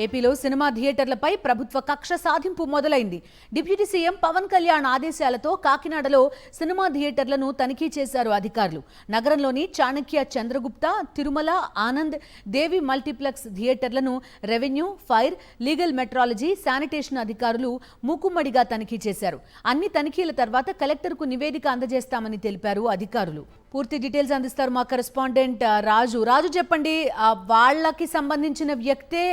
ఏపీలో సినిమా థియేటర్లపై ప్రభుత్వ కక్ష సాధింపు మొదలైంది. డిప్యూటీ సీఎం పవన్ కళ్యాణ్ ఆదేశాలతో కాకినాడలో సినిమా థియేటర్లను తనిఖీ చేశారు అధికారులు. నగరంలోని చాణక్య, చంద్రగుప్త, తిరుమల, ఆనంద్, దేవి మల్టీప్లెక్స్ థియేటర్లను revenue, fire, legal metrology, sanitation అధికారులు మూకుమ్మడిగా తనిఖీ చేశారు. అన్ని తనిఖీల తర్వాత కలెక్టర్కు నివేదిక అందజేస్తామని తెలిపారు అధికారులు. పూర్తి డీటెయిల్స్ అందిస్తారు మా కరెస్పాండెంట్ రాజు. చెప్పండి, వాళ్ళకి సంబంధించిన వ్యక్తే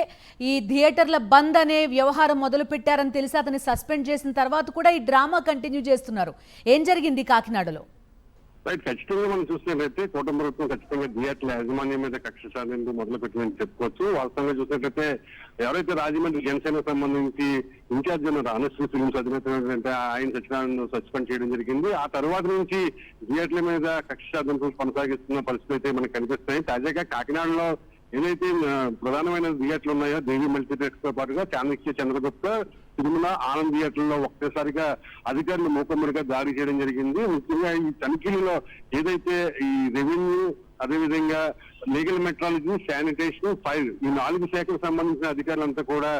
ఈ థియేటర్ల బంద్ అనే వ్యవహారం మొదలు పెట్టారని తెలిసి అతన్ని సస్పెండ్ చేసిన తర్వాత కూడా ఈ డ్రామా కంటిన్యూ చేస్తున్నారు. ఏం జరిగింది కాకినాడలో? రైట్, ఖచ్చితంగా మనం చూసినట్లయితే కూటమి ప్రభుత్వం ఖచ్చితంగా థియేటర్ల యాజమాన్యం మీద కక్ష సాధింపు మొదలు పెట్టిందని చెప్పుకోవచ్చు. వాస్తవంగా చూసినట్లయితే ఎవరైతే రాజమండ్రి జనసేన సంబంధించి ఇన్ఛార్జ్ ఉన్నారు, అనశ్రీ ఫిలిమ్స్ అధినేత ఆయన సత్యనారాయణ సస్పెండ్ చేయడం జరిగింది. ఆ తర్వాత నుంచి థియేటర్ల మీద కక్ష సాధింపులు కొనసాగిస్తున్న పరిస్థితి అయితే మనకు కనిపిస్తున్నాయి. తాజాగా కాకినాడలో ఏదైతే ప్రధానమైన థియేటర్లు ఉన్నాయో దేవి మల్టీప్లెక్స్ తో పాటుగా చాణక్య, చంద్రగుప్త, తిరుమల, ఆనంద్ థియేటర్లో ఒక్కసారిగా అధికారులు మూకమ్మడిగా దాడి చేయడం జరిగింది. ముఖ్యంగా ఈ తనిఖీలలో ఏదైతే ఈ రెవెన్యూ, అదేవిధంగా లీగల్ మెట్రాలజీ, శానిటేషన్, ఫైర్ ఈ 4 శాఖలకు సంబంధించిన అధికారులంతా కూడా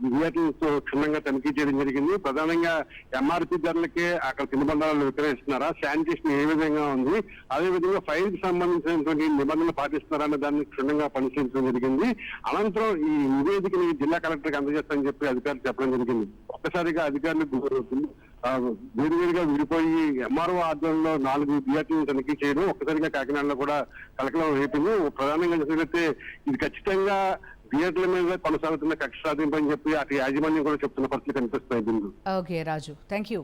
థియేటర్లతో క్షుణ్ణంగా తనిఖీ చేయడం జరిగింది. ప్రధానంగా ఎంఆర్పీ ధరలకే అక్కడ తినుబండారాలు విక్రయిస్తున్నారా, శానిటేషన్ ఏ విధంగా ఉంది, అదేవిధంగా ఫైర్ కి సంబంధించినటువంటి నిబంధనలు పాటిస్తున్నారన్న దాన్ని క్షుణ్ణంగా పరిశీలించడం జరిగింది. అనంతరం ఈ నివేదికని జిల్లా కలెక్టర్కి అందజేస్తామని చెప్పి అధికారులు చెప్పడం జరిగింది. ఒక్కసారిగా అధికారులు వేరువేరుగా విడిపోయి ఎంఆర్ఓ ఆధ్వర్యంలో 4 థియేటర్లను తనిఖీ చేయడం ఒక్కసారిగా కాకినాడలో కూడా కలకలం రేపింది. ప్రధానంగా చూసినట్లయితే ఇది ఖచ్చితంగా థియేటర్ల మీద కొనసాగుతున్న కక్ష సాధింపు అని చెప్పి అటు యాజమాన్యం కూడా చెప్తున్న పరిస్థితి కనిపిస్తున్నాయి. Okay Raju, thank you.